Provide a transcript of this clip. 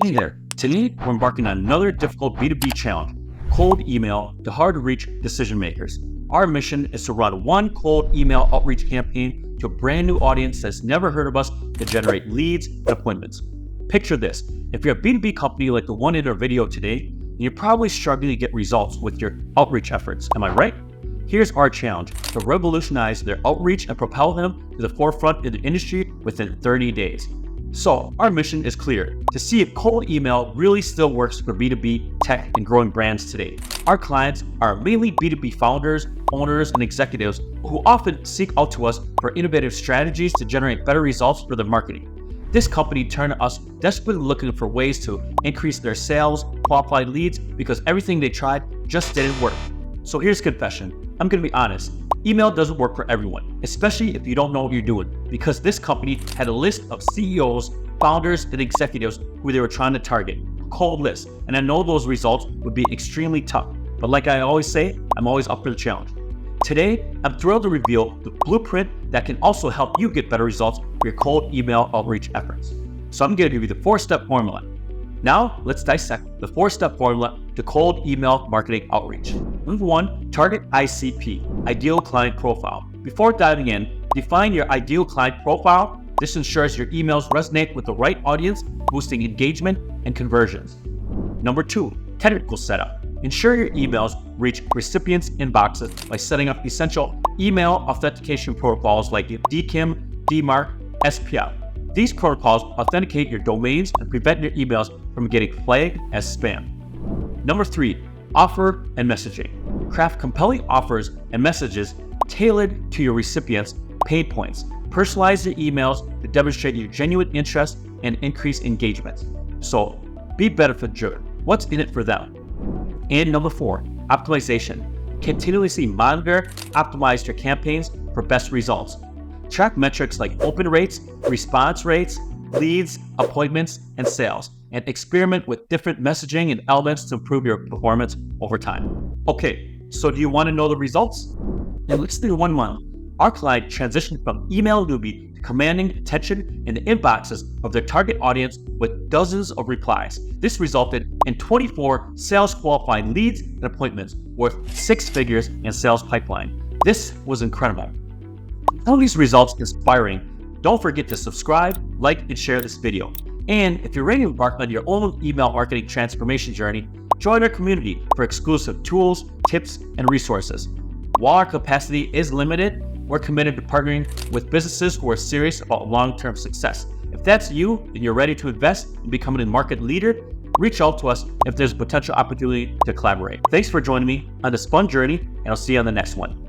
Hey there, today we're embarking on another difficult B2B challenge, cold email to hard-to-reach decision makers. Our mission is to run one cold email outreach campaign to a brand new audience that's never heard of us to generate leads and appointments. Picture this, if you're a B2B company like the one in our video today, you're probably struggling to get results with your outreach efforts, am I right? Here's our challenge, to revolutionize their outreach and propel them to the forefront in the industry within 30 days. So our mission is clear, to see if cold email really still works for B2B tech and growing brands today. Our clients are mainly B2B founders, owners, and executives who often seek out to us for innovative strategies to generate better results for their marketing. This company turned to us desperately looking for ways to increase their sales, qualified leads, because everything they tried just didn't work. So here's confession. I'm going to be honest. Email doesn't work for everyone, especially if you don't know what you're doing, because this company had a list of CEOs, founders, and executives who they were trying to target. A cold list. And I know those results would be extremely tough. But like I always say, I'm always up for the challenge. Today, I'm thrilled to reveal the blueprint that can also help you get better results for your cold email outreach efforts. So I'm going to give you the 4-step formula. Now, let's dissect the 4-step formula to cold email marketing outreach. Number 1, target ICP, ideal client profile. Before diving in, define your ideal client profile. This ensures your emails resonate with the right audience, boosting engagement and conversions. Number 2, technical setup. Ensure your emails reach recipients' inboxes by setting up essential email authentication protocols like DKIM, DMARC, SPF. These protocols authenticate your domains and prevent your emails from getting flagged as spam. Number 3, offer and messaging. Craft compelling offers and messages tailored to your recipients' pain points. Personalize your emails to demonstrate your genuine interest and increase engagement. So, be benefit-driven. What's in it for them? And number 4, optimization. Continuously monitor, optimize your campaigns for best results. Track metrics like open rates, response rates, leads, appointments, and sales, and experiment with different messaging and elements to improve your performance over time. Okay, so do you want to know the results? In less than 1 month, our client transitioned from email newbie to commanding attention in the inboxes of their target audience with dozens of replies. This resulted in 24 sales qualified leads and appointments worth 6 figures in sales pipeline. This was incredible. All these results inspiring, don't forget to subscribe, like, and share this video. And if you're ready to embark on your own email marketing transformation journey, join our community for exclusive tools, tips, and resources. While our capacity is limited, we're committed to partnering with businesses who are serious about long-term success. If that's you and you're ready to invest in becoming a market leader, reach out to us if there's a potential opportunity to collaborate. Thanks for joining me on this fun journey, and I'll see you on the next one.